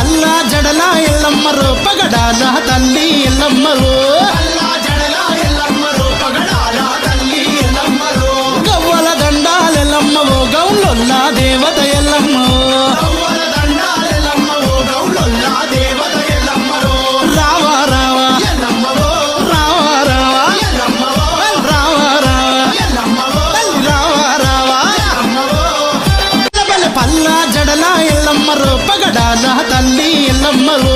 పల్లా జడల ఎల్లమ్మరో పగడాల తల్లి ఎల్లమ్మరో గవ్వల దండాలెల్లమ్మవో గౌలొల్లా దేవత ఎల్లమ్మో రావా రావా రావా రావా రావా రావా రావా పల్లా జడల ఎల్లమ్మరో పగడాల తల్లి ఎల్లమ్మరో